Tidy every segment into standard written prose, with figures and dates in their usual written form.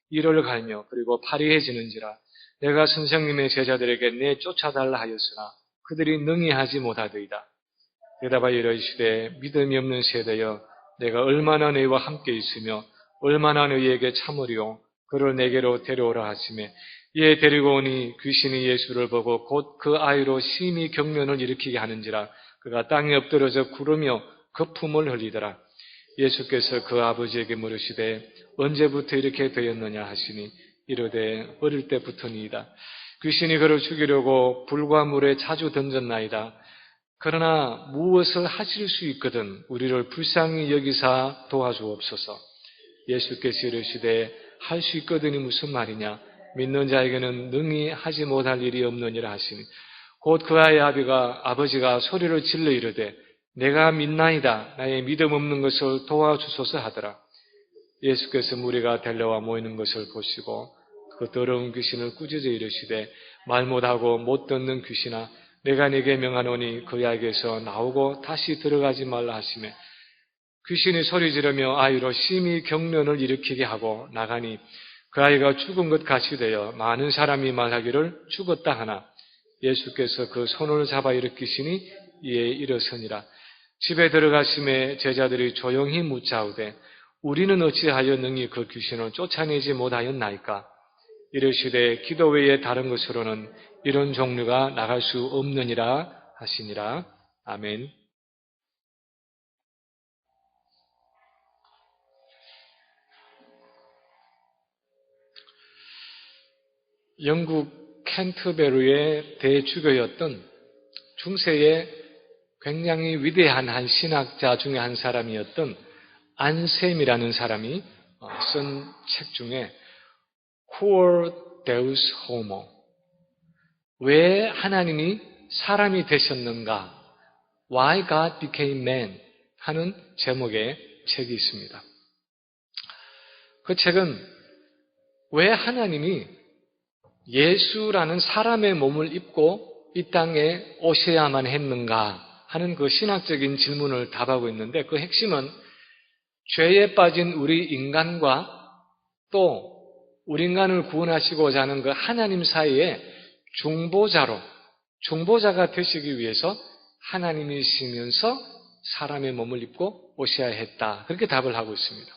이를 갈며 그리고 파리해지는지라. 내가 선생님의 제자들에게 내 쫓아달라 하였으나 그들이 능히 하지 못하더이다. 대답하여 이르시되 믿음이 없는 세대여, 내가 얼마나 너희와 함께 있으며 얼마나 너희에게 참으리요. 그를 내게로 데려오라 하시매 이에 데리고 오니 귀신이 예수를 보고 곧 그 아이로 심히 경련을 일으키게 하는지라. 그가 땅에 엎드러져 구르며 거품을 흘리더라. 예수께서 그 아버지에게 물으시되 언제부터 이렇게 되었느냐 하시니 이르되 어릴 때부터니이다. 귀신이 그를 죽이려고 불과 물에 자주 던졌나이다. 그러나 무엇을 하실 수 있거든 우리를 불쌍히 여기사 도와주옵소서. 예수께서 이르시되 할 수 있거든이 무슨 말이냐? 믿는 자에게는 능히 하지 못할 일이 없느니라 하시니 곧 그 아이의 아버지가 소리를 질러 이르되 내가 믿나이다. 나의 믿음 없는 것을 도와주소서 하더라. 예수께서 무리가 달려와 모이는 것을 보시고 그 더러운 귀신을 꾸짖어 이르시되 말 못하고 못 듣는 귀신아, 내가 네게 명하노니 그 아이에게서 나오고 다시 들어가지 말라 하시매 귀신이 소리 지르며 아이로 심히 경련을 일으키게 하고 나가니 그 아이가 죽은 것 같이 되어 많은 사람이 말하기를 죽었다 하나 예수께서 그 손을 잡아 일으키시니 이에 일어서니라. 집에 들어가심에 제자들이 조용히 묻자우되 우리는 어찌하여 능히 그 귀신을 쫓아내지 못하였나이까? 이르시되 기도 외에 다른 것으로는 이런 종류가 나갈 수 없느니라 하시니라. 아멘. 영국 캔터베리의 대주교였던 중세의 굉장히 위대한 한 신학자 중에 한 사람이었던 안셈이라는 사람이 쓴 책 중에 Cur Deus Homo, 왜 하나님이 사람이 되셨는가? Why God Became Man 하는 제목의 책이 있습니다. 그 책은 왜 하나님이 예수라는 사람의 몸을 입고 이 땅에 오셔야만 했는가 하는 그 신학적인 질문을 답하고 있는데 그 핵심은 죄에 빠진 우리 인간과 또 우리 인간을 구원하시고자 하는 그 하나님 사이에 중보자가 되시기 위해서 하나님이시면서 사람의 몸을 입고 오셔야 했다. 그렇게 답을 하고 있습니다.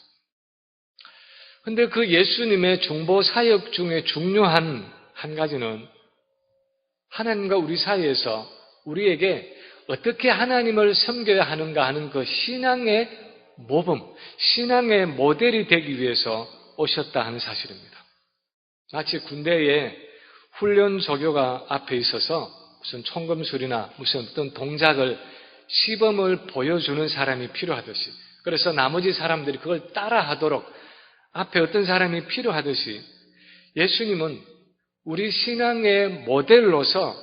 그런데 그 예수님의 중보 사역 중에 중요한 한 가지는 하나님과 우리 사이에서 우리에게 어떻게 하나님을 섬겨야 하는가 하는 그 신앙의 모범, 신앙의 모델이 되기 위해서 오셨다 하는 사실입니다. 마치 군대에 훈련 조교가 앞에 있어서 무슨 총검술이나 무슨 어떤 동작을 시범을 보여주는 사람이 필요하듯이, 그래서 나머지 사람들이 그걸 따라하도록 앞에 어떤 사람이 필요하듯이 예수님은 우리 신앙의 모델로서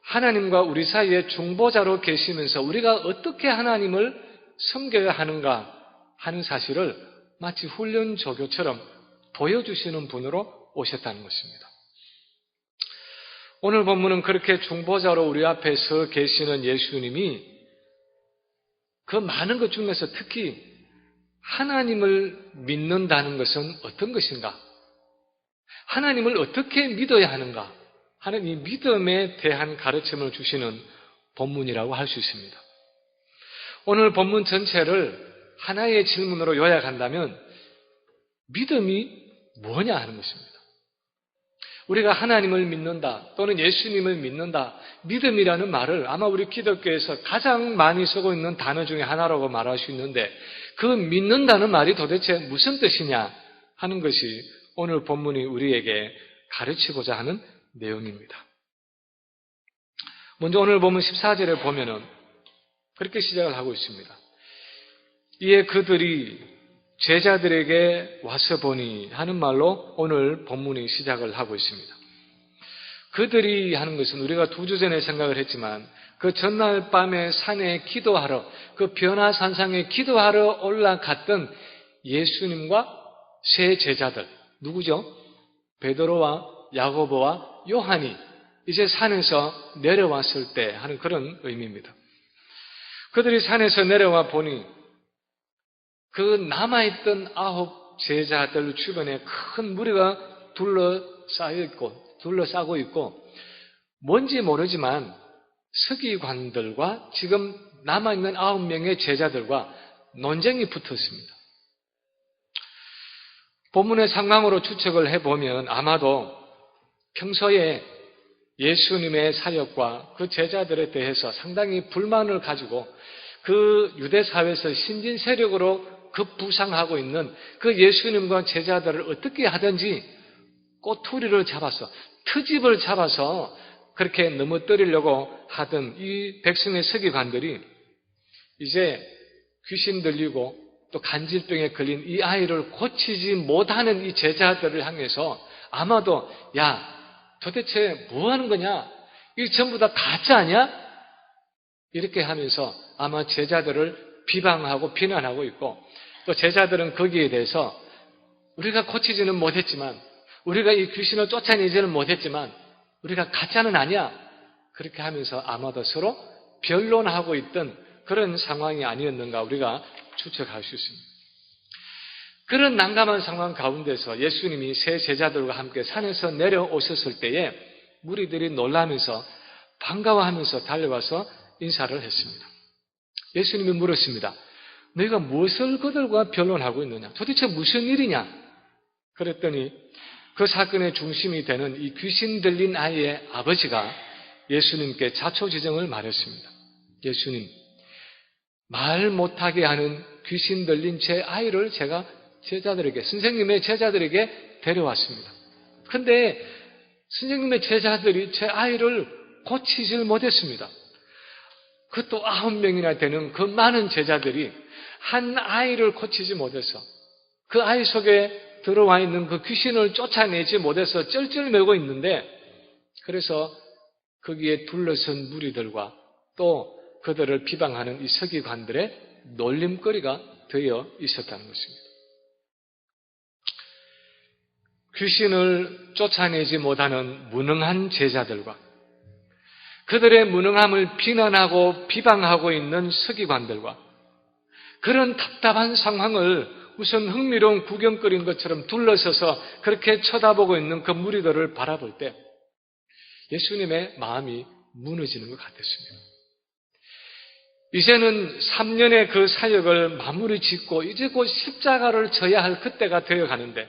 하나님과 우리 사이에 중보자로 계시면서 우리가 어떻게 하나님을 섬겨야 하는가 하는 사실을 마치 훈련 조교처럼 보여주시는 분으로 오셨다는 것입니다. 오늘 본문은 그렇게 중보자로 우리 앞에 서 계시는 예수님이 그 많은 것 중에서 특히 하나님을 믿는다는 것은 어떤 것인가? 하나님을 어떻게 믿어야 하는가? 하는 이 믿음에 대한 가르침을 주시는 본문이라고 할 수 있습니다. 오늘 본문 전체를 하나의 질문으로 요약한다면 믿음이 뭐냐 하는 것입니다. 우리가 하나님을 믿는다 또는 예수님을 믿는다, 믿음이라는 말을 아마 우리 기독교에서 가장 많이 쓰고 있는 단어 중에 하나라고 말할 수 있는데 그 믿는다는 말이 도대체 무슨 뜻이냐 하는 것이 오늘 본문이 우리에게 가르치고자 하는 내용입니다. 먼저 오늘 본문 14절에 보면은 그렇게 시작을 하고 있습니다. 이에 그들이 제자들에게 와서 보니 하는 말로 오늘 본문이 시작을 하고 있습니다. 그들이 하는 것은 우리가 2주 전에 생각을 했지만 그 전날 밤에 산에 기도하러, 그 변화산상에 기도하러 올라갔던 예수님과 세 제자들, 누구죠? 베드로와 야고보와 요한이 이제 산에서 내려왔을 때 하는 그런 의미입니다. 그들이 산에서 내려와 보니 그 남아있던 9 제자들 주변에 큰 무리가 둘러싸고 있고 뭔지 모르지만 서기관들과 지금 남아있는 9명의 제자들과 논쟁이 붙었습니다. 본문의 상황으로 추측을 해보면 아마도 평소에 예수님의 사역과 그 제자들에 대해서 상당히 불만을 가지고 그 유대 사회에서 신진 세력으로 급부상하고 있는 그 예수님과 제자들을 어떻게 하든지 꼬투리를 잡아서 트집을 잡아서 그렇게 넘어뜨리려고 하던 이 백성의 서기관들이 이제 귀신 들리고 또 간질병에 걸린 이 아이를 고치지 못하는 이 제자들을 향해서 아마도 야 도대체 뭐 하는 거냐? 이 전부 다 가짜 아니야? 이렇게 하면서 아마 제자들을 비방하고 비난하고 있고 또 제자들은 거기에 대해서 우리가 고치지는 못했지만 우리가 이 귀신을 쫓아내지는 못했지만 우리가 가짜는 아니야. 그렇게 하면서 아마도 서로 변론하고 있던 그런 상황이 아니었는가 우리가 추측할 수 있습니다. 그런 난감한 상황 가운데서 예수님이 세 제자들과 함께 산에서 내려오셨을 때에 무리들이 놀라면서 반가워하면서 달려와서 인사를 했습니다. 예수님이 물었습니다. 너희가 무엇을 그들과 변론하고 있느냐? 도대체 무슨 일이냐? 그랬더니 그 사건의 중심이 되는 이 귀신 들린 아이의 아버지가 예수님께 자초지정을 말했습니다. 예수님, 말 못하게 하는 귀신 들린 제 아이를 제가 선생님의 제자들에게 데려왔습니다. 그런데 선생님의 제자들이 제 아이를 고치질 못했습니다. 그것도 9명이나 되는 그 많은 제자들이 한 아이를 고치지 못해서 그 아이 속에 들어와 있는 그 귀신을 쫓아내지 못해서 쩔쩔매고 있는데 그래서 거기에 둘러선 무리들과 또 그들을 비방하는 이 서기관들의 놀림거리가 되어 있었다는 것입니다. 귀신을 쫓아내지 못하는 무능한 제자들과 그들의 무능함을 비난하고 비방하고 있는 서기관들과 그런 답답한 상황을 우선 흥미로운 구경거리인 것처럼 둘러서서 그렇게 쳐다보고 있는 그 무리들을 바라볼 때 예수님의 마음이 무너지는 것 같았습니다. 이제는 3년의 그 사역을 마무리 짓고 이제 곧 십자가를 져야 할 그때가 되어가는데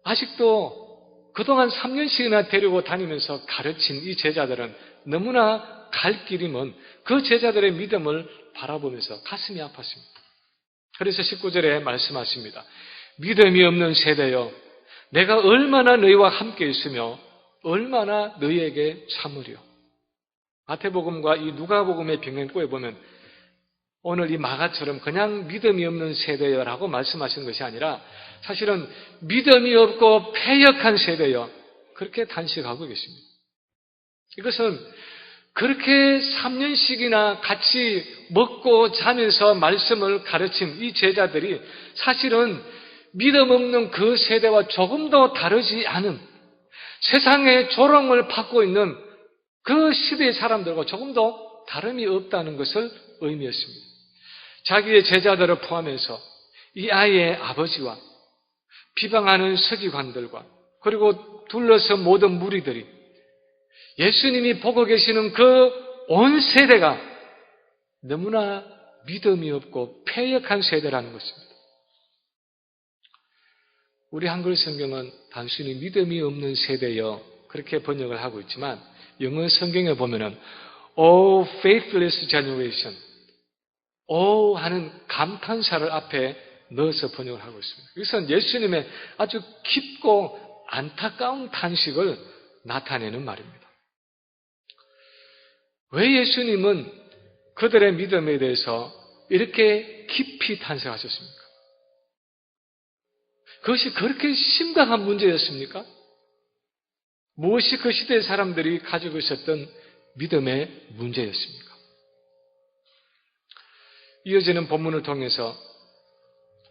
아직도 그동안 3년씩이나 데리고 다니면서 가르친 이 제자들은 너무나 갈 길이 먼 그 제자들의 믿음을 바라보면서 가슴이 아팠습니다. 그래서 19절에 말씀하십니다. 믿음이 없는 세대여 내가 얼마나 너희와 함께 있으며 얼마나 너희에게 참으려. 마태복음과 이 누가복음의 병행구에 보면 오늘 이 마가처럼 그냥 믿음이 없는 세대여라고 말씀하시는 것이 아니라 사실은 믿음이 없고 패역한 세대여 그렇게 단식하고 계십니다. 이것은 그렇게 3년씩이나 같이 먹고 자면서 말씀을 가르친 이 제자들이 사실은 믿음 없는 그 세대와 조금도 다르지 않은 세상의 조롱을 받고 있는 그 시대의 사람들과 조금도 다름이 없다는 것을 의미했습니다. 자기의 제자들을 포함해서 이 아이의 아버지와 비방하는 서기관들과 그리고 둘러서 모든 무리들이 예수님이 보고 계시는 그 온 세대가 너무나 믿음이 없고 패역한 세대라는 것입니다. 우리 한글 성경은 단순히 믿음이 없는 세대여 그렇게 번역을 하고 있지만 영어 성경에 보면은 Oh faithless generation, Oh 하는 감탄사를 앞에 넣어서 번역을 하고 있습니다. 이것은 예수님의 아주 깊고 안타까운 탄식을 나타내는 말입니다. 왜 예수님은 그들의 믿음에 대해서 이렇게 깊이 탄식하셨습니까? 그것이 그렇게 심각한 문제였습니까? 무엇이 그 시대의 사람들이 가지고 있었던 믿음의 문제였습니까? 이어지는 본문을 통해서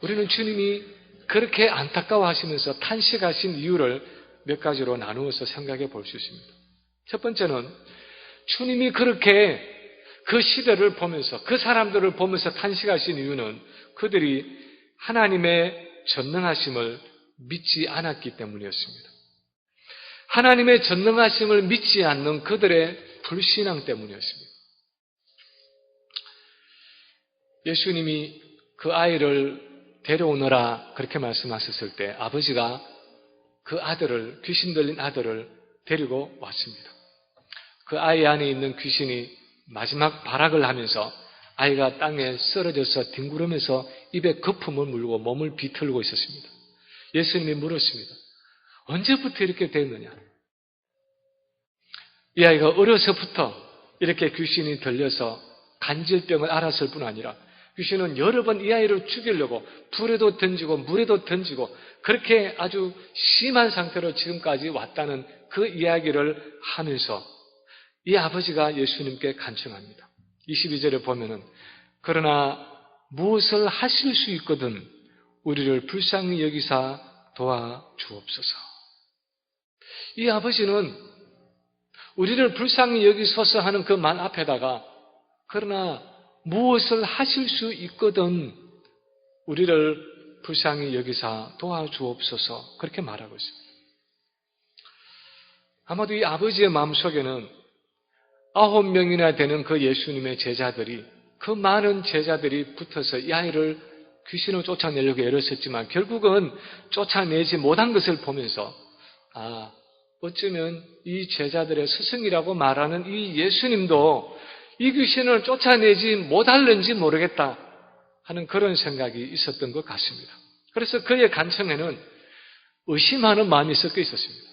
우리는 주님이 그렇게 안타까워하시면서 탄식하신 이유를 몇 가지로 나누어서 생각해 볼 수 있습니다. 첫 번째는 주님이 그렇게 그 시대를 보면서 그 사람들을 보면서 탄식하신 이유는 그들이 하나님의 전능하심을 믿지 않았기 때문이었습니다. 하나님의 전능하심을 믿지 않는 그들의 불신앙 때문이었습니다. 예수님이 그 아이를 데려오너라 그렇게 말씀하셨을 때 아버지가 그 아들을, 귀신 들린 아들을 데리고 왔습니다. 그 아이 안에 있는 귀신이 마지막 발악을 하면서 아이가 땅에 쓰러져서 뒹구르면서 입에 거품을 물고 몸을 비틀고 있었습니다. 예수님이 물었습니다. 언제부터 이렇게 됐느냐? 이 아이가 어려서부터 이렇게 귀신이 들려서 간질병을 앓았을 뿐 아니라 귀신은 여러 번 이 아이를 죽이려고 불에도 던지고 물에도 던지고 그렇게 아주 심한 상태로 지금까지 왔다는 그 이야기를 하면서 이 아버지가 예수님께 간청합니다. 22절에 보면은 그러나 무엇을 하실 수 있거든 우리를 불쌍히 여기사 도와주옵소서. 이 아버지는 우리를 불쌍히 여기소서 하는 그 말 앞에다가 그러나 무엇을 하실 수 있거든 우리를 불쌍히 여기사 도와주옵소서 그렇게 말하고 있습니다. 아마도 이 아버지의 마음속에는 9명이나 되는 그 예수님의 제자들이 그 많은 제자들이 붙어서 이 아이를 귀신을 쫓아내려고 애를 썼지만 결국은 쫓아내지 못한 것을 보면서 어쩌면 이 제자들의 스승이라고 말하는 이 예수님도 이 귀신을 쫓아내지 못할는지 모르겠다 하는 그런 생각이 있었던 것 같습니다. 그래서 그의 간청에는 의심하는 마음이 섞여 있었습니다.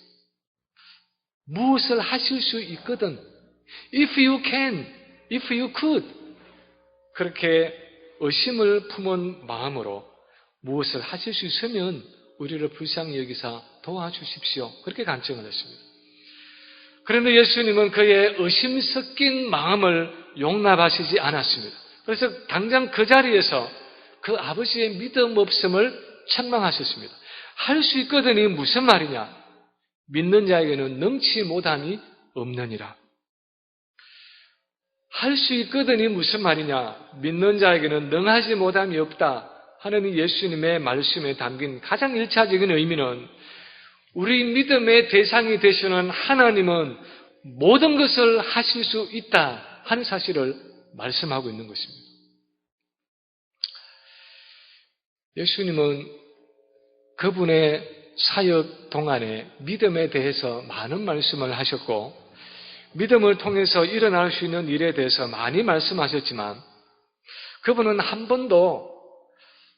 무엇을 하실 수 있거든 If you can, if you could 그렇게 의심을 품은 마음으로 무엇을 하실 수 있으면 우리를 불쌍히 여기사 도와주십시오. 그렇게 간청을 했습니다. 그런데 예수님은 그의 의심 섞인 마음을 용납하시지 않았습니다. 그래서 당장 그 자리에서 그 아버지의 믿음 없음을 책망하셨습니다. 할 수 있거든이 무슨 말이냐? 믿는 자에게는 능치 못함이 없느니라. 할 수 있거든이 무슨 말이냐? 믿는 자에게는 능하지 못함이 없다 하는 예수님의 말씀에 담긴 가장 1차적인 의미는 우리 믿음의 대상이 되시는 하나님은 모든 것을 하실 수 있다 하는 사실을 말씀하고 있는 것입니다. 예수님은 그분의 사역 동안에 믿음에 대해서 많은 말씀을 하셨고 믿음을 통해서 일어날 수 있는 일에 대해서 많이 말씀하셨지만 그분은 한 번도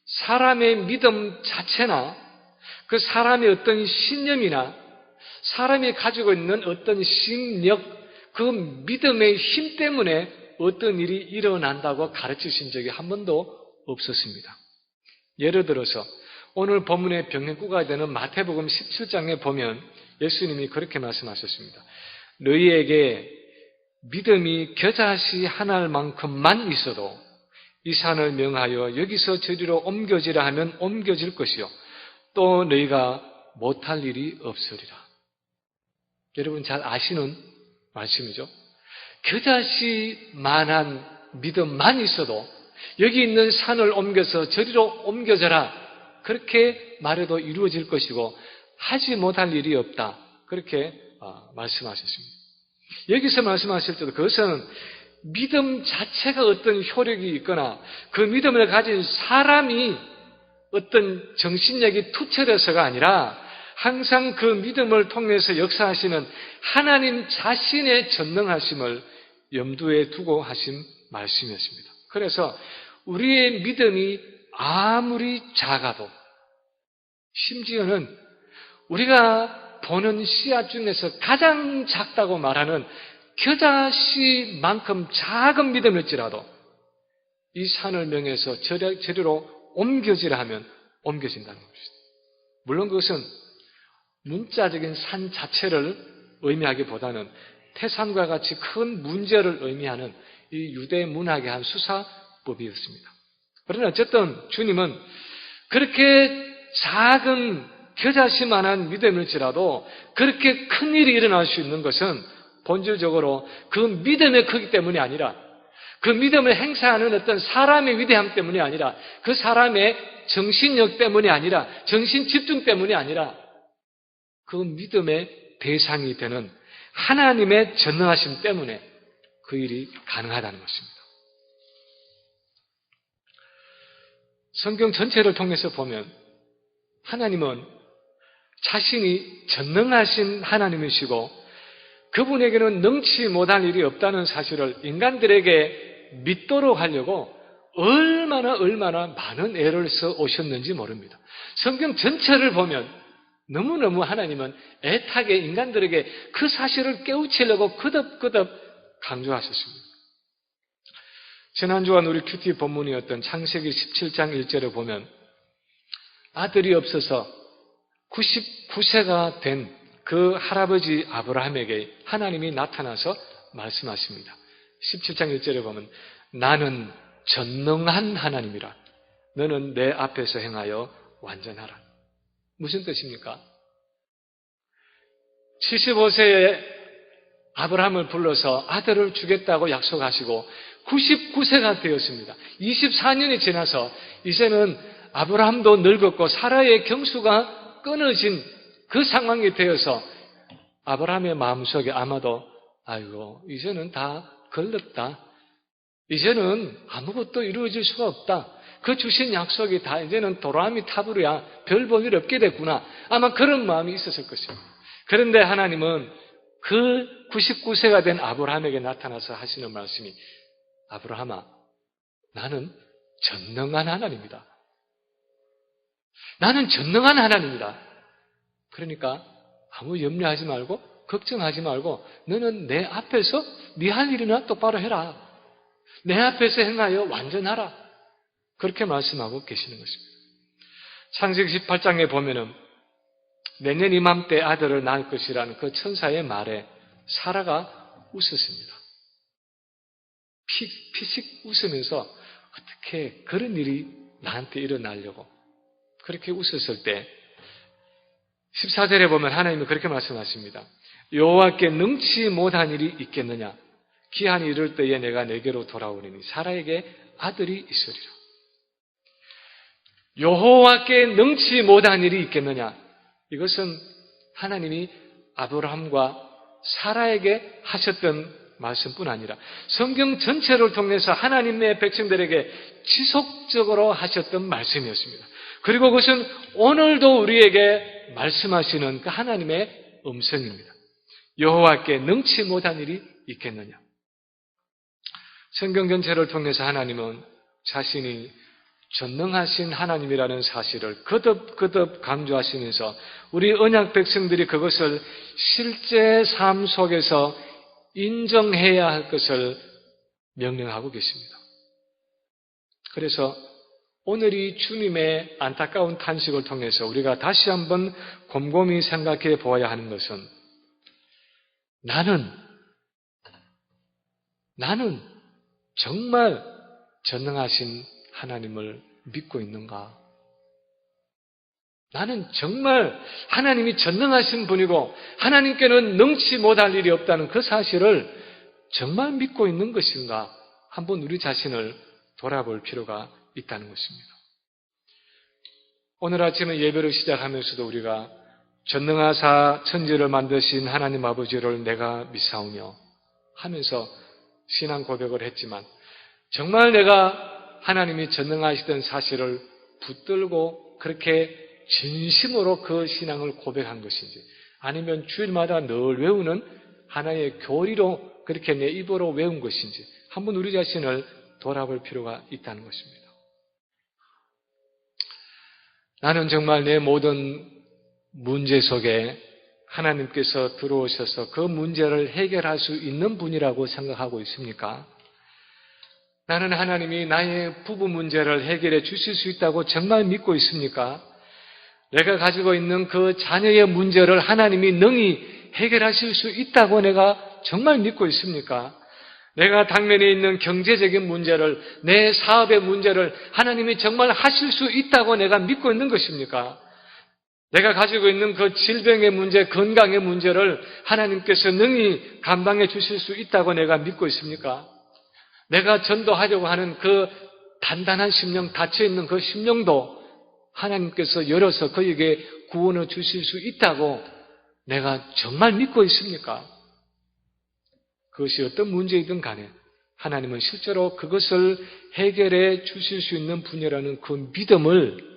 사람의 믿음 자체나 그 사람의 어떤 신념이나 사람이 가지고 있는 어떤 심력, 그 믿음의 힘 때문에 어떤 일이 일어난다고 가르치신 적이 한 번도 없었습니다. 예를 들어서 오늘 본문의 병행구가 되는 마태복음 17장에 보면 예수님이 그렇게 말씀하셨습니다. 너희에게 믿음이 겨자씨 하나만큼만 있어도 이 산을 명하여 여기서 저리로 옮겨지라 하면 옮겨질 것이요 또 너희가 못할 일이 없으리라. 여러분 잘 아시는 말씀이죠. 겨자씨만한 믿음만 있어도 여기 있는 산을 옮겨서 저리로 옮겨져라 그렇게 말해도 이루어질 것이고 하지 못할 일이 없다 그렇게 말씀하셨습니다. 여기서 말씀하실 때도 그것은 믿음 자체가 어떤 효력이 있거나 그 믿음을 가진 사람이 어떤 정신력이 투철해서가 아니라 항상 그 믿음을 통해서 역사하시는 하나님 자신의 전능하심을 염두에 두고 하신 말씀이었습니다. 그래서 우리의 믿음이 아무리 작아도 심지어는 우리가 보는 씨앗 중에서 가장 작다고 말하는 겨자씨만큼 작은 믿음일지라도 이 산을 명해서 저리로 옮겨지라 하면 옮겨진다는 것입니다. 물론 그것은 문자적인 산 자체를 의미하기보다는 태산과 같이 큰 문제를 의미하는 이 유대 문학의 한 수사법이었습니다. 그러나 어쨌든 주님은 그렇게 작은 겨자씨만한 믿음일지라도 그렇게 큰 일이 일어날 수 있는 것은 본질적으로 그 믿음의 크기 때문이 아니라 그 믿음을 행사하는 어떤 사람의 위대함 때문이 아니라, 그 사람의 정신력 때문이 아니라, 정신 집중 때문이 아니라, 그 믿음의 대상이 되는 하나님의 전능하심 때문에 그 일이 가능하다는 것입니다. 성경 전체를 통해서 보면 하나님은 자신이 전능하신 하나님이시고 그분에게는 능치 못할 일이 없다는 사실을 인간들에게 믿도록 하려고 얼마나 많은 애를 써 오셨는지 모릅니다. 성경 전체를 보면 너무너무 하나님은 애타게 인간들에게 그 사실을 깨우치려고 거듭 강조하셨습니다. 지난주간 우리 큐티 본문이었던 창세기 17장 1절에 보면 아들이 없어서 99세가 된 그 할아버지 아브라함에게 하나님이 나타나서 말씀하십니다. 17장 1절에 보면 나는 전능한 하나님이라 너는 내 앞에서 행하여 완전하라. 무슨 뜻입니까? 75세에 아브라함을 불러서 아들을 주겠다고 약속하시고 99세가 되었습니다. 24년이 지나서 이제는 아브라함도 늙었고 사라의 경수가 끊어진 그 상황이 되어서 아브라함의 마음속에 아마도 아이고 이제는 다 걸렸다. 이제는 아무것도 이루어질 수가 없다. 그 주신 약속이 다 이제는 도라미 타부르야 별 볼 일 없게 됐구나. 아마 그런 마음이 있었을 것입니다. 그런데 하나님은 그 99세가 된 아브라함에게 나타나서 하시는 말씀이 아브라함아, 나는 전능한 하나님이다. 나는 전능한 하나님이다. 그러니까 아무 염려하지 말고 걱정하지 말고 너는 내 앞에서 네 할 일이나 똑바로 해라. 내 앞에서 행하여 완전하라. 그렇게 말씀하고 계시는 것입니다. 창세기 18장에 보면은 내년 이맘때 아들을 낳을 것이라는 그 천사의 말에 사라가 웃었습니다. 피식 웃으면서 어떻게 그런 일이 나한테 일어나려고 그렇게 웃었을 때 14절에 보면 하나님은 그렇게 말씀하십니다. 여호와께 능치 못한 일이 있겠느냐? 기한이 이를 때에 내가 내게로 돌아오리니 사라에게 아들이 있으리라. 여호와께 능치 못한 일이 있겠느냐? 이것은 하나님이 아브라함과 사라에게 하셨던 말씀뿐 아니라 성경 전체를 통해서 하나님의 백성들에게 지속적으로 하셨던 말씀이었습니다. 그리고 그것은 오늘도 우리에게 말씀하시는 그 하나님의 음성입니다. 여호와께 능치 못한 일이 있겠느냐? 성경 전체를 통해서 하나님은 자신이 전능하신 하나님이라는 사실을 거듭 강조하시면서 우리 언약 백성들이 그것을 실제 삶 속에서 인정해야 할 것을 명령하고 계십니다. 그래서 오늘 이 주님의 안타까운 탄식을 통해서 우리가 다시 한번 곰곰이 생각해 보아야 하는 것은 나는 정말 전능하신 하나님을 믿고 있는가? 나는 정말 하나님이 전능하신 분이고 하나님께는 능치 못할 일이 없다는 그 사실을 정말 믿고 있는 것인가? 한번 우리 자신을 돌아볼 필요가 있다는 것입니다. 오늘 아침에 예배를 시작하면서도 우리가 전능하사 천지를 만드신 하나님 아버지를 내가 믿사오며 하면서 신앙 고백을 했지만 정말 내가 하나님이 전능하시던 사실을 붙들고 그렇게 진심으로 그 신앙을 고백한 것인지 아니면 주일마다 늘 외우는 하나의 교리로 그렇게 내 입으로 외운 것인지 한번 우리 자신을 돌아볼 필요가 있다는 것입니다. 나는 정말 내 모든 문제 속에 하나님께서 들어오셔서 그 문제를 해결할 수 있는 분이라고 생각하고 있습니까? 나는 하나님이 나의 부부 문제를 해결해 주실 수 있다고 정말 믿고 있습니까? 내가 가지고 있는 그 자녀의 문제를 하나님이 능히 해결하실 수 있다고 내가 정말 믿고 있습니까? 내가 당면에 있는 경제적인 문제를, 내 사업의 문제를 하나님이 정말 하실 수 있다고 내가 믿고 있는 것입니까? 내가 가지고 있는 그 질병의 문제, 건강의 문제를 하나님께서 능히 감당해 주실 수 있다고 내가 믿고 있습니까? 내가 전도하려고 하는 그 단단한 심령, 닫혀있는 그 심령도 하나님께서 열어서 그에게 구원을 주실 수 있다고 내가 정말 믿고 있습니까? 그것이 어떤 문제이든 간에 하나님은 실제로 그것을 해결해 주실 수 있는 분이라는 그 믿음을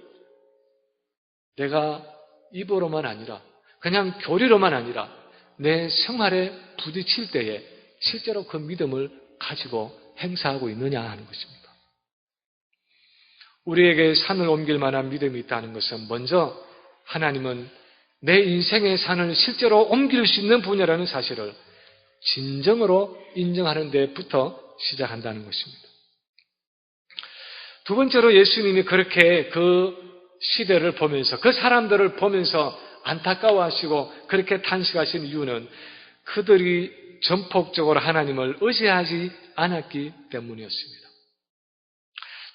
내가 입으로만 아니라 그냥 교리로만 아니라 내 생활에 부딪힐 때에 실제로 그 믿음을 가지고 행사하고 있느냐 하는 것입니다. 우리에게 산을 옮길 만한 믿음이 있다는 것은 먼저 하나님은 내 인생의 산을 실제로 옮길 수 있는 분야라는 사실을 진정으로 인정하는 데부터 시작한다는 것입니다. 두 번째로 예수님이 그렇게 그 시대를 보면서 그 사람들을 보면서 안타까워하시고 그렇게 탄식하신 이유는 그들이 전폭적으로 하나님을 의지하지 않았기 때문이었습니다.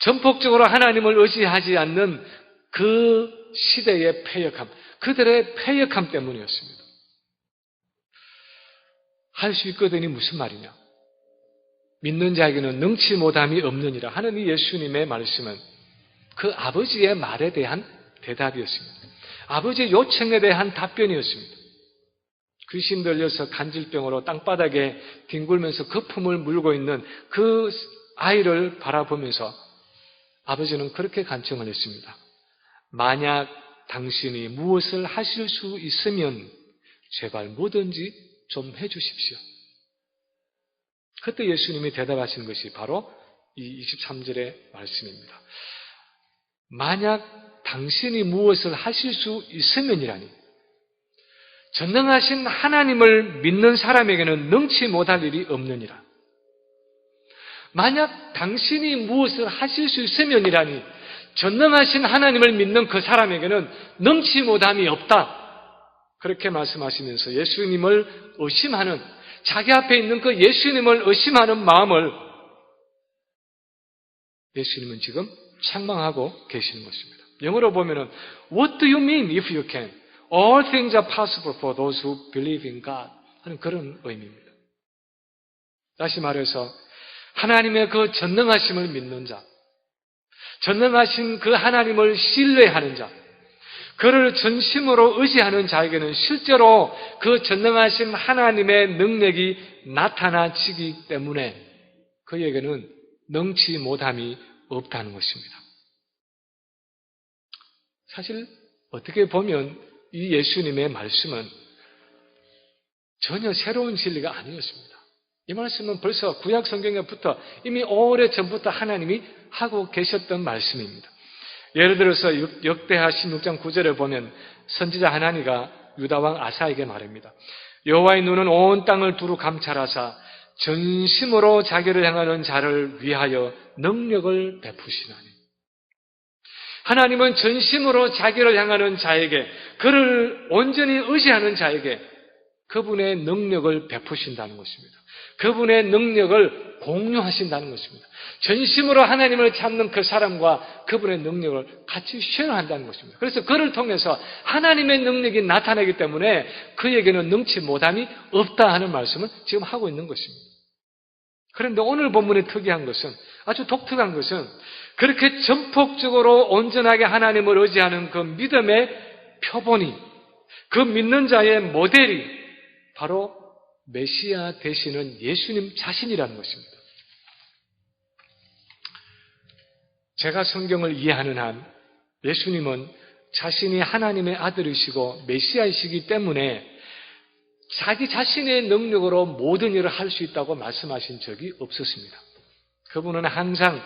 전폭적으로 하나님을 의지하지 않는 그 시대의 패역함, 그들의 패역함 때문이었습니다. 할 수 있거든이 무슨 말이냐? 믿는 자에게는 능치 못함이 없느니라 하는 이 예수님의 말씀은 그 아버지의 말에 대한 대답이었습니다. 아버지의 요청에 대한 답변이었습니다. 귀신 들려서 간질병으로 땅바닥에 뒹굴면서 거품을 물고 있는 그 아이를 바라보면서 아버지는 그렇게 간청을 했습니다. 만약 당신이 무엇을 하실 수 있으면 제발 뭐든지 좀 해주십시오. 그때 예수님이 대답하신 것이 바로 이 23절의 말씀입니다. 만약 당신이 무엇을 하실 수 있으면이라니, 전능하신 하나님을 믿는 사람에게는 능치 못할 일이 없느니라. 만약 당신이 무엇을 하실 수 있으면이라니, 전능하신 하나님을 믿는 그 사람에게는 능치 못함이 없다. 그렇게 말씀하시면서 예수님을 의심하는, 자기 앞에 있는 그 예수님을 의심하는 마음을 예수님은 지금 책망하고 계시는 것입니다. 영어로 보면은 What do you mean if you can? All things are possible for those who believe in God. 하는 그런 의미입니다. 다시 말해서 하나님의 그 전능하심을 믿는 자, 전능하신 그 하나님을 신뢰하는 자, 그를 전심으로 의지하는 자에게는 실제로 그 전능하신 하나님의 능력이 나타나지기 때문에 그에게는 능치 못함이 없다는 것입니다. 사실 어떻게 보면 이 예수님의 말씀은 전혀 새로운 진리가 아니었습니다. 이 말씀은 벌써 구약 성경에부터 이미 오래전부터 하나님이 하고 계셨던 말씀입니다. 예를 들어서 역대하 16장 9절을 보면 선지자 하나니가 유다왕 아사에게 말합니다. 여호와의 눈은 온 땅을 두루 감찰하사 전심으로 자기를 향하는 자를 위하여 능력을 베푸시나니. 하나님은 전심으로 자기를 향하는 자에게, 그를 온전히 의지하는 자에게 그분의 능력을 베푸신다는 것입니다. 그분의 능력을 공유하신다는 것입니다. 전심으로 하나님을 찾는 그 사람과 그분의 능력을 같이 쉐어한다는 것입니다. 그래서 그를 통해서 하나님의 능력이 나타나기 때문에 그에게는 능치 못함이 없다 하는 말씀을 지금 하고 있는 것입니다. 그런데 오늘 본문의 특이한 것은, 아주 독특한 것은 그렇게 전폭적으로 온전하게 하나님을 의지하는 그 믿음의 표본이, 그 믿는 자의 모델이 바로 메시아 되시는 예수님 자신이라는 것입니다. 제가 성경을 이해하는 한 예수님은 자신이 하나님의 아들이시고 메시아이시기 때문에 자기 자신의 능력으로 모든 일을 할 수 있다고 말씀하신 적이 없었습니다. 그분은 항상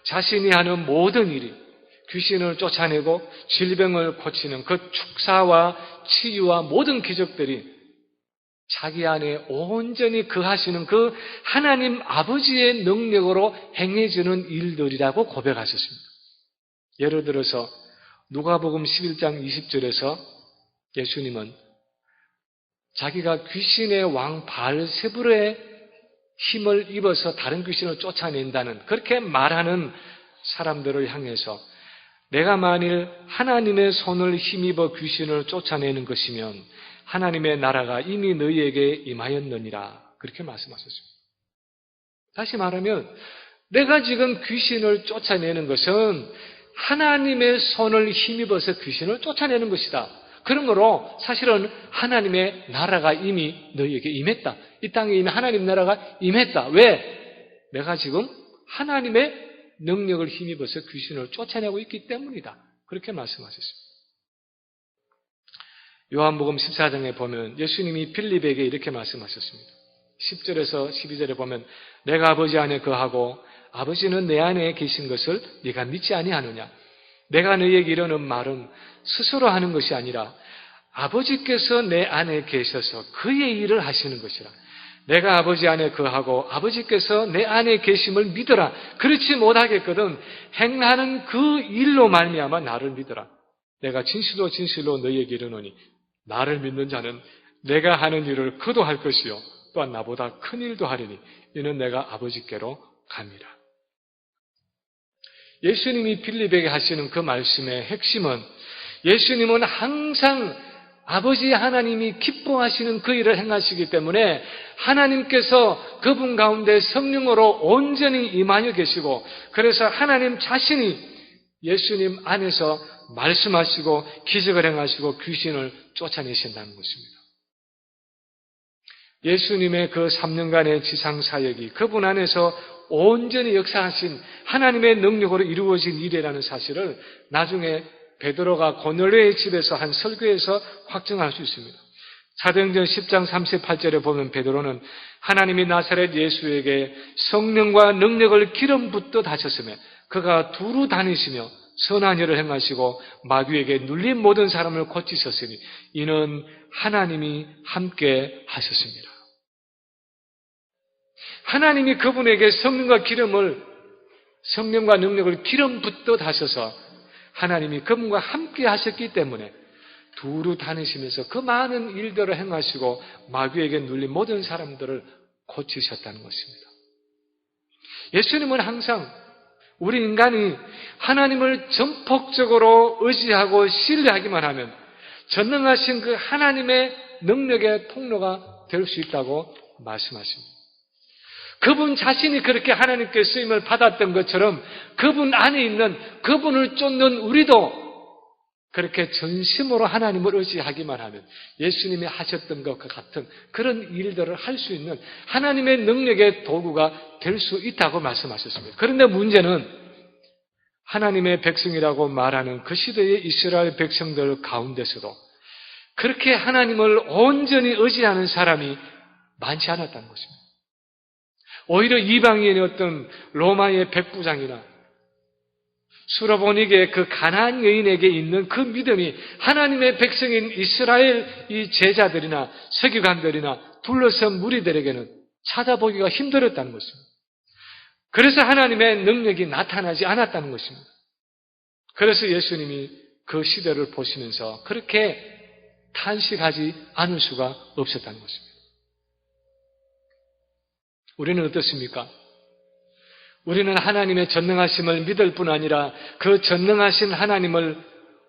자신이 하는 모든 일이, 귀신을 쫓아내고 질병을 고치는 그 축사와 치유와 모든 기적들이 자기 안에 온전히 거하시는 그 하나님 아버지의 능력으로 행해지는 일들이라고 고백하셨습니다. 예를 들어서 누가복음 11장 20절에서 예수님은 자기가 귀신의 왕 바알세불의 힘을 입어서 다른 귀신을 쫓아낸다는, 그렇게 말하는 사람들을 향해서 내가 만일 하나님의 손을 힘입어 귀신을 쫓아내는 것이면 하나님의 나라가 이미 너희에게 임하였느니라, 그렇게 말씀하셨습니다. 다시 말하면 내가 지금 귀신을 쫓아내는 것은 하나님의 손을 힘입어서 귀신을 쫓아내는 것이다. 그러므로 사실은 하나님의 나라가 이미 너희에게 임했다. 이 땅에 이미 하나님 나라가 임했다. 왜? 내가 지금 하나님의 능력을 힘입어서 귀신을 쫓아내고 있기 때문이다. 그렇게 말씀하셨습니다. 요한복음 14장에 보면 예수님이 빌립에게 이렇게 말씀하셨습니다. 10절에서 12절에 보면 내가 아버지 안에 거하고 아버지는 내 안에 계신 것을 네가 믿지 아니하느냐? 내가 너희에게 이르는 말은 스스로 하는 것이 아니라 아버지께서 내 안에 계셔서 그의 일을 하시는 것이라. 내가 아버지 안에 거하고 아버지께서 내 안에 계심을 믿어라. 그렇지 못하겠거든 행하는 그 일로 말미암아 나를 믿어라. 내가 진실로 진실로 너희에게 이르노니 나를 믿는 자는 내가 하는 일을 그도 할 것이요 또한 나보다 큰 일도 하리니 이는 내가 아버지께로 감이라. 예수님이 빌립에게 하시는 그 말씀의 핵심은 예수님은 항상 아버지 하나님이 기뻐하시는 그 일을 행하시기 때문에 하나님께서 그분 가운데 성령으로 온전히 임하여 계시고 그래서 하나님 자신이 예수님 안에서 말씀하시고 기적을 행하시고 귀신을 쫓아내신다는 것입니다. 예수님의 그 3년간의 지상사역이 그분 안에서 온전히 역사하신 하나님의 능력으로 이루어진 일이라는 사실을 나중에 베드로가 고넬료의 집에서 한 설교에서 확증할 수 있습니다. 사도행전 10장 38절에 보면 베드로는 하나님이 나사렛 예수에게 성령과 능력을 기름 붓듯 하셨으며 그가 두루 다니시며 선한 일을 행하시고 마귀에게 눌린 모든 사람을 고치셨으니 이는 하나님이 함께 하셨습니다. 하나님이 그분에게 성령과 능력을 기름 붓듯 하셔서 하나님이 그분과 함께 하셨기 때문에 두루 다니시면서 그 많은 일들을 행하시고 마귀에게 눌린 모든 사람들을 고치셨다는 것입니다. 예수님은 항상 우리 인간이 하나님을 전폭적으로 의지하고 신뢰하기만 하면 전능하신 그 하나님의 능력의 통로가 될 수 있다고 말씀하십니다. 그분 자신이 그렇게 하나님께 쓰임을 받았던 것처럼 그분 안에 있는 그분을 쫓는 우리도 그렇게 전심으로 하나님을 의지하기만 하면 예수님이 하셨던 것과 같은 그런 일들을 할 수 있는 하나님의 능력의 도구가 될 수 있다고 말씀하셨습니다. 그런데 문제는 하나님의 백성이라고 말하는 그 시대의 이스라엘 백성들 가운데서도 그렇게 하나님을 온전히 의지하는 사람이 많지 않았다는 것입니다. 오히려 이방인의 어떤 로마의 백부장이나 수로보닉의 그 가나안 여인에게 있는 그 믿음이 하나님의 백성인 이스라엘 이 제자들이나 서기관들이나 둘러선 무리들에게는 찾아보기가 힘들었다는 것입니다. 그래서 하나님의 능력이 나타나지 않았다는 것입니다. 그래서 예수님이 그 시대를 보시면서 그렇게 탄식하지 않을 수가 없었다는 것입니다. 우리는 어떻습니까? 우리는 하나님의 전능하심을 믿을 뿐 아니라 그 전능하신 하나님을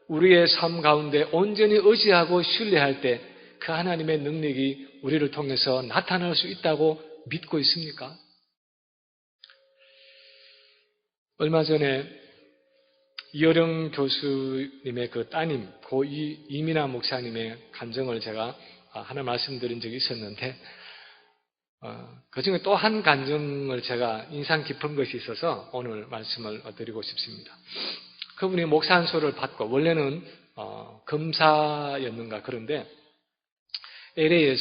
우리의 삶 가운데 온전히 의지하고 신뢰할 때 그 하나님의 능력이 우리를 통해서 나타날 수 있다고 믿고 있습니까? 얼마 전에 이어령 교수님의 그 따님 고 이민아 목사님의 간증을 제가 하나 말씀드린 적이 있었는데 그 중에 또 한 간증을 제가 인상 깊은 것이 있어서 오늘 말씀을 드리고 싶습니다. 그분이 목사 안수를 받고 원래는 검사였는가 그런데 LA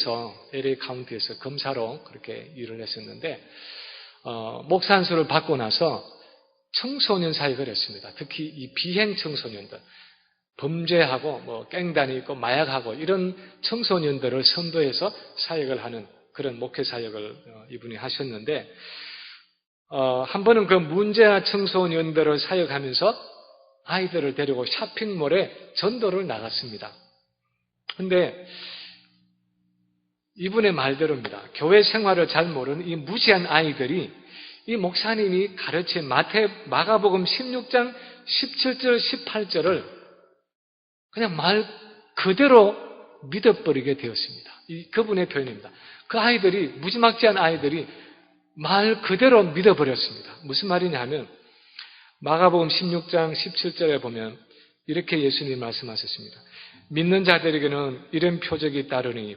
카운티에서 검사로 그렇게 일을 했었는데 목사 안수를 받고 나서 청소년 사역을 했습니다. 특히 이 비행 청소년들 범죄하고 깽단이 있고 마약하고 이런 청소년들을 선도해서 사역을 하는 그런 목회 사역을 이분이 하셨는데 한 번은 그 문제아 청소년들을 사역하면서 아이들을 데리고 쇼핑몰에 전도를 나갔습니다. 그런데 이분의 말대로입니다. 교회 생활을 잘 모르는 이 무지한 아이들이 이 목사님이 가르친 마가복음 16장 17절 18절을 그냥 말 그대로 믿어버리게 되었습니다. 그분의 표현입니다. 그 아이들이 무지막지한 아이들이 말 그대로 믿어버렸습니다. 무슨 말이냐면 마가복음 16장 17절에 보면 이렇게 예수님이 말씀하셨습니다. 믿는 자들에게는 이런 표적이 따르니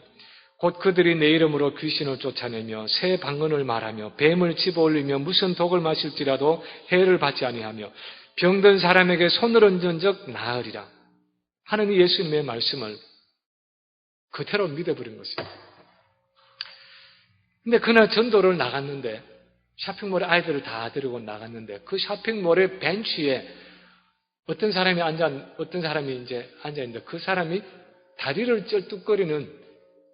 곧 그들이 내 이름으로 귀신을 쫓아내며 새 방언을 말하며 뱀을 집어올리며 무슨 독을 마실지라도 해를 받지 아니하며 병든 사람에게 손을 얹은 적 나으리라 하는 예수님의 말씀을 그대로 믿어버린 것입니다. 근데 그날 전도를 나갔는데 쇼핑몰에 아이들을 다 데리고 나갔는데 그 쇼핑몰의 벤치에 어떤 사람이 이제 앉아있는데 그 사람이 다리를 쩔뚝거리는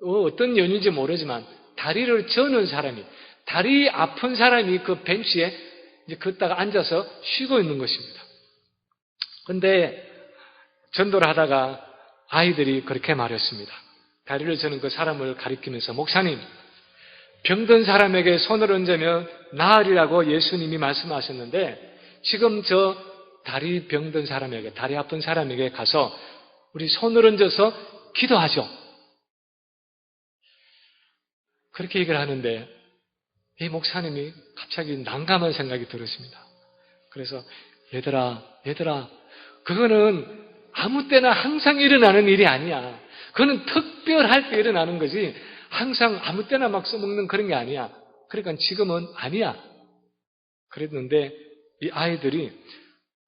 어떤 연유인지 모르지만 다리를 저는 사람이 다리 아픈 사람이 그 벤치에 이제 걷다가 앉아서 쉬고 있는 것입니다. 근데 전도를 하다가 아이들이 그렇게 말했습니다. 다리를 저는 그 사람을 가리키면서 목사님 병든 사람에게 손을 얹으면 나으리라고 예수님이 말씀하셨는데 지금 저 다리 병든 사람에게 다리 아픈 사람에게 가서 우리 손을 얹어서 기도하죠. 그렇게 얘기를 하는데 이 목사님이 갑자기 난감한 생각이 들었습니다. 그래서 얘들아 그거는 아무 때나 항상 일어나는 일이 아니야. 그거는 특별할 때 일어나는 거지 항상 아무 때나 막 써먹는 그런 게 아니야. 그러니까 지금은 아니야. 그랬는데 이 아이들이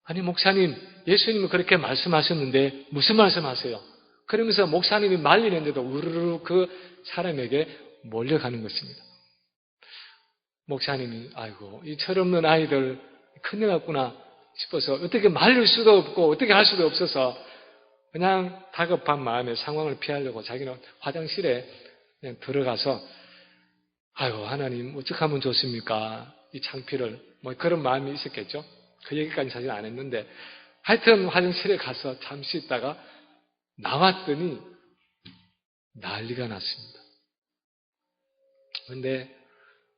아니 목사님 예수님이 그렇게 말씀하셨는데 무슨 말씀하세요? 그러면서 목사님이 말리는데도 우르르 그 사람에게 몰려가는 것입니다. 목사님이 아이고 이 철없는 아이들 큰일 났구나 싶어서 어떻게 말릴 수도 없고 어떻게 할 수도 없어서 그냥 다급한 마음에 상황을 피하려고 자기는 화장실에 그냥 들어가서 아이고 하나님 어떻게 하면 좋습니까? 이 창피를 뭐 그런 마음이 있었겠죠. 그 얘기까지 사실 안 했는데 하여튼 화장실에 가서 잠시 있다가 나왔더니 난리가 났습니다. 그런데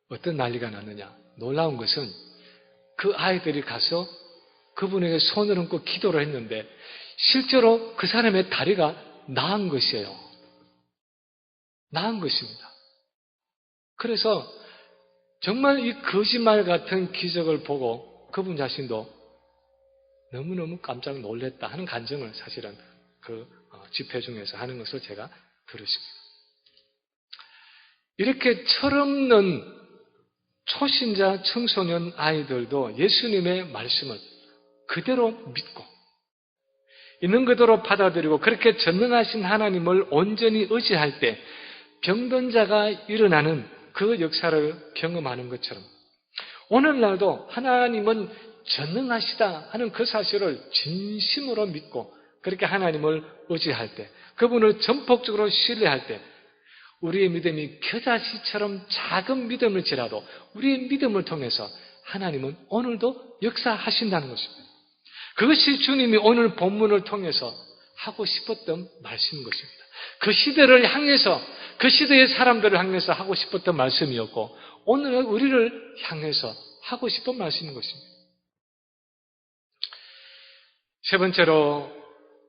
어떤 난리가 났느냐? 놀라운 것은 그 아이들이 가서 그분에게 손을 얹고 기도를 했는데 실제로 그 사람의 다리가 나은 것이에요. 나은 것입니다. 그래서 정말 이 거짓말 같은 기적을 보고 그분 자신도 너무너무 깜짝 놀랐다 하는 간증을 사실은 그 집회 중에서 하는 것을 제가 들었습니다. 이렇게 철없는 초신자 청소년 아이들도 예수님의 말씀을 그대로 믿고 있는 그대로 받아들이고 그렇게 전능하신 하나님을 온전히 의지할 때 병든 자가 일어나는 그 역사를 경험하는 것처럼 오늘날도 하나님은 전능하시다 하는 그 사실을 진심으로 믿고 그렇게 하나님을 의지할 때 그분을 전폭적으로 신뢰할 때 우리의 믿음이 겨자씨처럼 작은 믿음일지라도 우리의 믿음을 통해서 하나님은 오늘도 역사하신다는 것입니다. 그것이 주님이 오늘 본문을 통해서 하고 싶었던 말씀인 것입니다. 그 시대를 향해서 그 시대의 사람들을 향해서 하고 싶었던 말씀이었고 오늘 우리를 향해서 하고 싶은 말씀인 것입니다. 세 번째로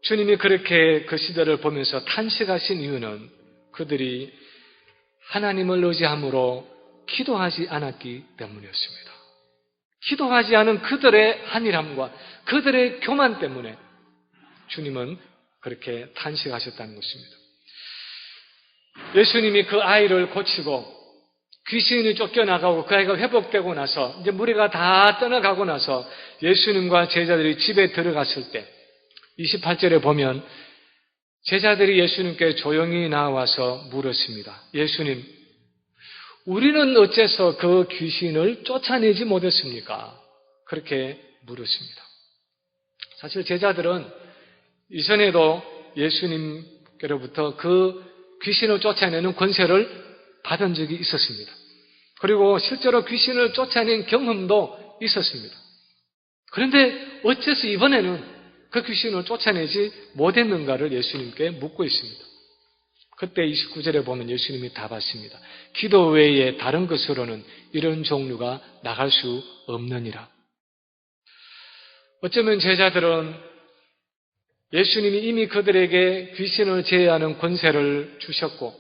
주님이 그렇게 그 시대를 보면서 탄식하신 이유는 그들이 하나님을 의지함으로 기도하지 않았기 때문이었습니다. 기도하지 않은 그들의 한일함과 그들의 교만 때문에 주님은 그렇게 탄식하셨다는 것입니다. 예수님이 그 아이를 고치고 귀신이 쫓겨나가고 그 아이가 회복되고 나서 이제 무리가 다 떠나가고 나서 예수님과 제자들이 집에 들어갔을 때 28절에 보면 제자들이 예수님께 조용히 나와서 물었습니다. 예수님, 우리는 어째서 그 귀신을 쫓아내지 못했습니까? 그렇게 물었습니다. 사실 제자들은 이전에도 예수님께로부터 그 귀신을 쫓아내는 권세를 받은 적이 있었습니다. 그리고 실제로 귀신을 쫓아낸 경험도 있었습니다. 그런데 어째서 이번에는 그 귀신을 쫓아내지 못했는가를 예수님께 묻고 있습니다. 그때 29절에 보면 예수님이 답하십니다. 기도 외에 다른 것으로는 이런 종류가 나갈 수 없느니라. 어쩌면 제자들은 예수님이 이미 그들에게 귀신을 제어하는 권세를 주셨고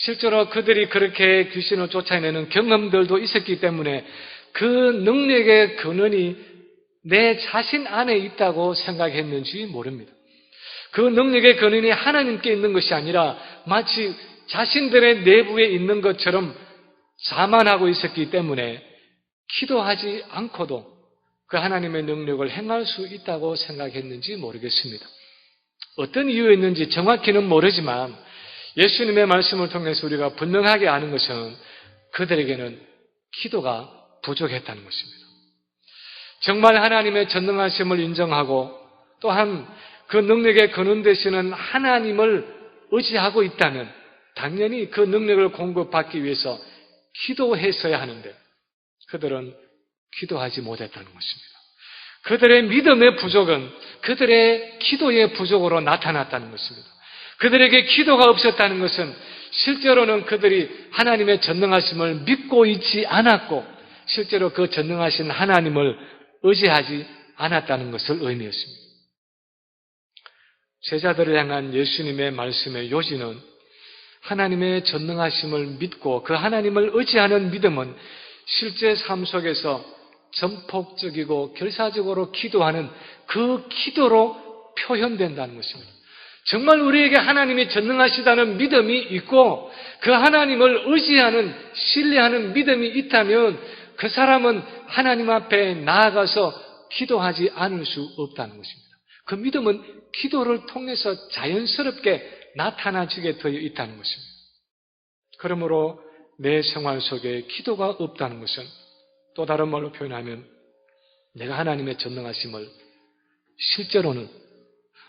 실제로 그들이 그렇게 귀신을 쫓아내는 경험들도 있었기 때문에 그 능력의 근원이 내 자신 안에 있다고 생각했는지 모릅니다. 그 능력의 근원이 하나님께 있는 것이 아니라 마치 자신들의 내부에 있는 것처럼 자만하고 있었기 때문에 기도하지 않고도 그 하나님의 능력을 행할 수 있다고 생각했는지 모르겠습니다. 어떤 이유였는지 정확히는 모르지만 예수님의 말씀을 통해서 우리가 분명하게 아는 것은 그들에게는 기도가 부족했다는 것입니다. 정말 하나님의 전능하심을 인정하고 또한 그 능력의 근원 되시는 하나님을 의지하고 있다면 당연히 그 능력을 공급받기 위해서 기도했어야 하는데 그들은 기도하지 못했다는 것입니다. 그들의 믿음의 부족은 그들의 기도의 부족으로 나타났다는 것입니다. 그들에게 기도가 없었다는 것은 실제로는 그들이 하나님의 전능하심을 믿고 있지 않았고 실제로 그 전능하신 하나님을 의지하지 않았다는 것을 의미했습니다. 제자들을 향한 예수님의 말씀의 요지는 하나님의 전능하심을 믿고 그 하나님을 의지하는 믿음은 실제 삶 속에서 전폭적이고 결사적으로 기도하는 그 기도로 표현된다는 것입니다. 정말 우리에게 하나님이 전능하시다는 믿음이 있고 그 하나님을 의지하는, 신뢰하는 믿음이 있다면 그 사람은 하나님 앞에 나아가서 기도하지 않을 수 없다는 것입니다. 그 믿음은 기도를 통해서 자연스럽게 나타나지게 되어 있다는 것입니다. 그러므로 내 생활 속에 기도가 없다는 것은 또 다른 말로 표현하면 내가 하나님의 전능하심을 실제로는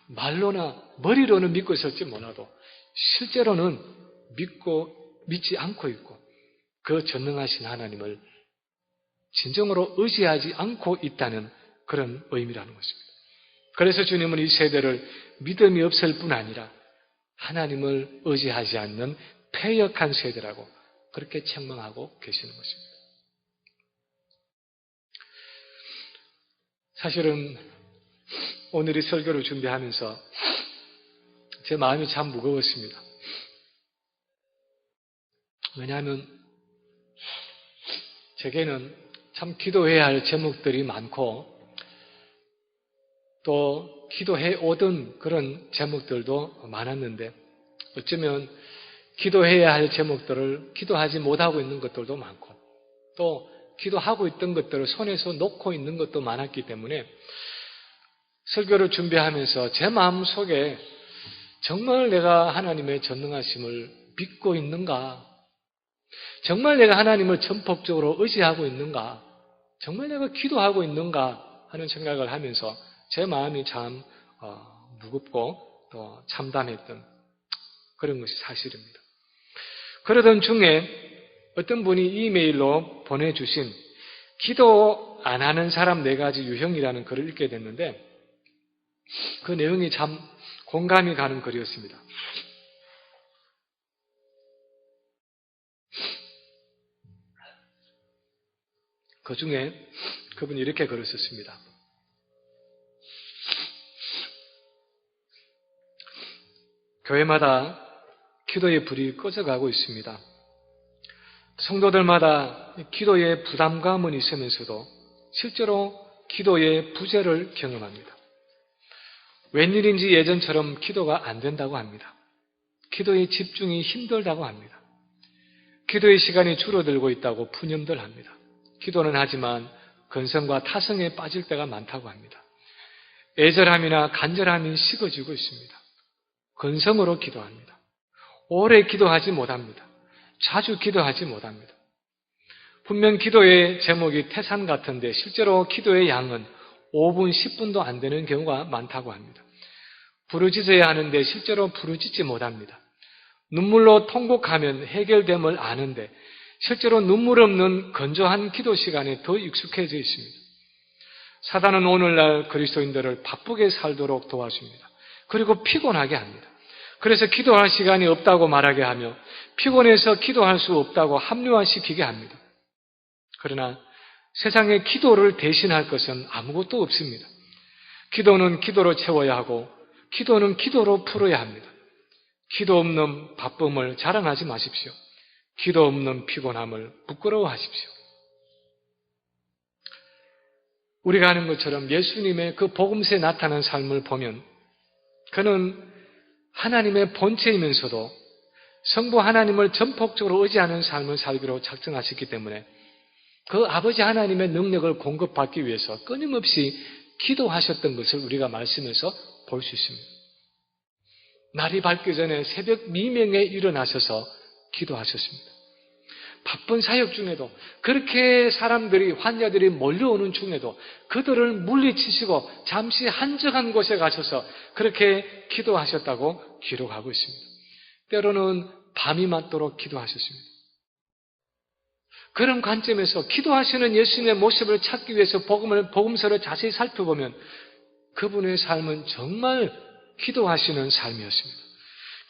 말로나 머리로는 믿고 있을지 몰라도 실제로는 믿지 않고 있고 그 전능하신 하나님을 진정으로 의지하지 않고 있다는 그런 의미라는 것입니다. 그래서 주님은 이 세대를 믿음이 없을 뿐 아니라 하나님을 의지하지 않는 패역한 세대라고 그렇게 책망하고 계시는 것입니다. 사실은 오늘 이 설교를 준비하면서 제 마음이 참 무거웠습니다. 왜냐하면 제게는 참 기도해야 할 제목들이 많고 또 기도해 오던 그런 제목들도 많았는데 어쩌면 기도해야 할 제목들을 기도하지 못하고 있는 것들도 많고 또 기도하고 있던 것들을 손에서 놓고 있는 것도 많았기 때문에 설교를 준비하면서 제 마음속에 정말 내가 하나님의 전능하심을 믿고 있는가? 정말 내가 하나님을 전폭적으로 의지하고 있는가? 정말 내가 기도하고 있는가? 하는 생각을 하면서 제 마음이 참 무겁고 또 참담했던 그런 것이 사실입니다. 그러던 중에 어떤 분이 이메일로 보내주신 기도 안 하는 사람 4가지 유형이라는 글을 읽게 됐는데 그 내용이 참 공감이 가는 글이었습니다. 그 중에 그분이 이렇게 글을 썼습니다. 교회마다 기도의 불이 꺼져가고 있습니다. 성도들마다 기도의 부담감은 있으면서도 실제로 기도의 부재를 경험합니다. 웬일인지 예전처럼 기도가 안 된다고 합니다. 기도의 집중이 힘들다고 합니다. 기도의 시간이 줄어들고 있다고 푸념들 합니다. 기도는 하지만 근성과 타성에 빠질 때가 많다고 합니다. 애절함이나 간절함이 식어지고 있습니다. 근성으로 기도합니다. 오래 기도하지 못합니다. 자주 기도하지 못합니다. 분명 기도의 제목이 태산 같은데 실제로 기도의 양은 5분, 10분도 안 되는 경우가 많다고 합니다. 부르짖어야 하는데 실제로 부르짖지 못합니다. 눈물로 통곡하면 해결됨을 아는데 실제로 눈물 없는 건조한 기도 시간에 더 익숙해져 있습니다. 사단은 오늘날 그리스도인들을 바쁘게 살도록 도와줍니다. 그리고 피곤하게 합니다. 그래서 기도할 시간이 없다고 말하게 하며 피곤해서 기도할 수 없다고 합리화시키게 합니다. 그러나 세상에 기도를 대신할 것은 아무것도 없습니다. 기도는 기도로 채워야 하고 기도는 기도로 풀어야 합니다. 기도 없는 바쁨을 자랑하지 마십시오. 기도 없는 피곤함을 부끄러워하십시오. 우리가 아는 것처럼 예수님의 그 복음서에 나타난 삶을 보면 그는 하나님의 본체이면서도 성부 하나님을 전폭적으로 의지하는 삶을 살기로 작정하셨기 때문에 그 아버지 하나님의 능력을 공급받기 위해서 끊임없이 기도하셨던 것을 우리가 말씀에서 볼 수 있습니다. 날이 밝기 전에 새벽 미명에 일어나셔서 기도하셨습니다. 바쁜 사역 중에도 그렇게 사람들이 환자들이 몰려오는 중에도 그들을 물리치시고 잠시 한적한 곳에 가셔서 그렇게 기도하셨다고 기록하고 있습니다. 때로는 밤이 맞도록 기도하셨습니다. 그런 관점에서 기도하시는 예수님의 모습을 찾기 위해서 복음서를 자세히 살펴보면 그분의 삶은 정말 기도하시는 삶이었습니다.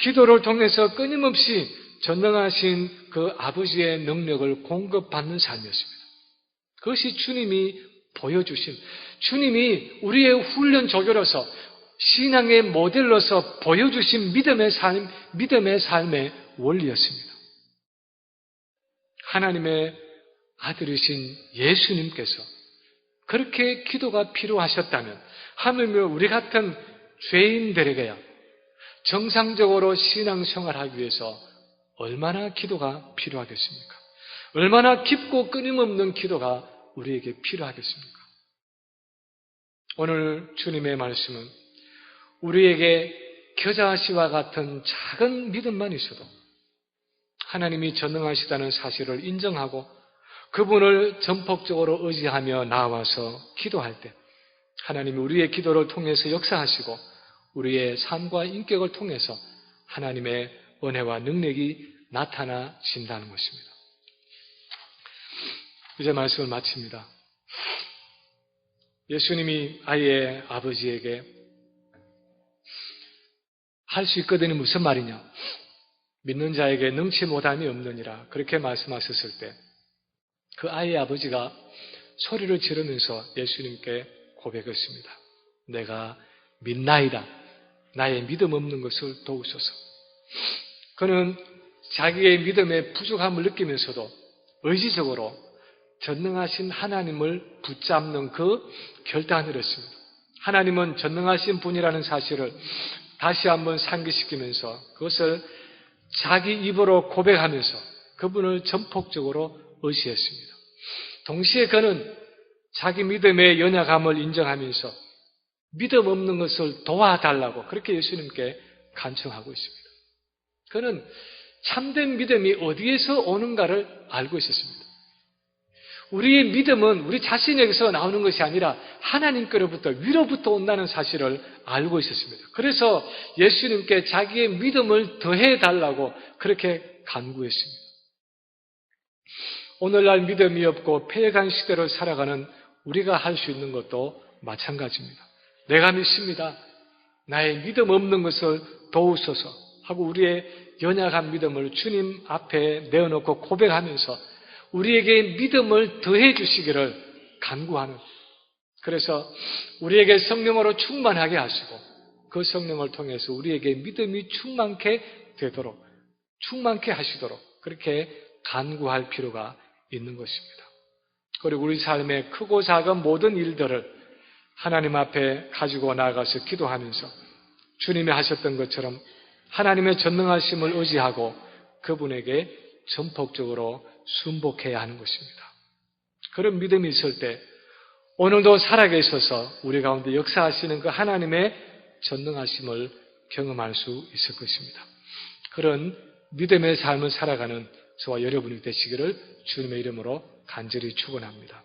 기도를 통해서 끊임없이 전능하신 그 아버지의 능력을 공급받는 삶이었습니다. 그것이 주님이 보여주신, 주님이 우리의 훈련 조교로서 신앙의 모델로서 보여주신 믿음의 삶의 원리였습니다. 하나님의 아들이신 예수님께서 그렇게 기도가 필요하셨다면 하물며 우리 같은 죄인들에게야 정상적으로 신앙생활하기 위해서 얼마나 기도가 필요하겠습니까? 얼마나 깊고 끊임없는 기도가 우리에게 필요하겠습니까? 오늘 주님의 말씀은 우리에게 겨자씨와 같은 작은 믿음만 있어도 하나님이 전능하시다는 사실을 인정하고 그분을 전폭적으로 의지하며 나와서 기도할 때 하나님이 우리의 기도를 통해서 역사하시고 우리의 삶과 인격을 통해서 하나님의 은혜와 능력이 나타나신다는 것입니다. 이제 말씀을 마칩니다. 예수님이 아이의 아버지에게 할 수 있거든요. 무슨 말이냐? 믿는 자에게 능치 못함이 없느니라. 그렇게 말씀하셨을 때 그 아이의 아버지가 소리를 지르면서 예수님께 고백했습니다. 내가 믿나이다. 나의 믿음 없는 것을 도우소서. 그는 자기의 믿음의 부족함을 느끼면서도 의지적으로 전능하신 하나님을 붙잡는 그 결단을 했습니다. 하나님은 전능하신 분이라는 사실을 다시 한번 상기시키면서 그것을 자기 입으로 고백하면서 그분을 전폭적으로 의지했습니다. 동시에 그는 자기 믿음의 연약함을 인정하면서 믿음 없는 것을 도와달라고 그렇게 예수님께 간청하고 있습니다. 그는 참된 믿음이 어디에서 오는가를 알고 있었습니다. 우리의 믿음은 우리 자신에게서 나오는 것이 아니라 하나님께로부터 위로부터 온다는 사실을 알고 있었습니다. 그래서 예수님께 자기의 믿음을 더해달라고 그렇게 간구했습니다. 오늘날 믿음이 없고 폐해간 시대를 살아가는 우리가 할 수 있는 것도 마찬가지입니다. 내가 믿습니다. 나의 믿음 없는 것을 도우소서 하고 우리의 연약한 믿음을 주님 앞에 내어놓고 고백하면서 우리에게 믿음을 더해 주시기를 간구하는, 그래서 우리에게 성령으로 충만하게 하시고 그 성령을 통해서 우리에게 믿음이 충만케 되도록, 충만케 하시도록 그렇게 간구할 필요가 있는 것입니다. 그리고 우리 삶의 크고 작은 모든 일들을 하나님 앞에 가지고 나아가서 기도하면서 주님이 하셨던 것처럼 하나님의 전능하심을 의지하고 그분에게 전폭적으로 순복해야 하는 것입니다. 그런 믿음이 있을 때 오늘도 살아계셔서 우리 가운데 역사하시는 그 하나님의 전능하심을 경험할 수 있을 것입니다. 그런 믿음의 삶을 살아가는 저와 여러분이 되시기를 주님의 이름으로 간절히 축원합니다.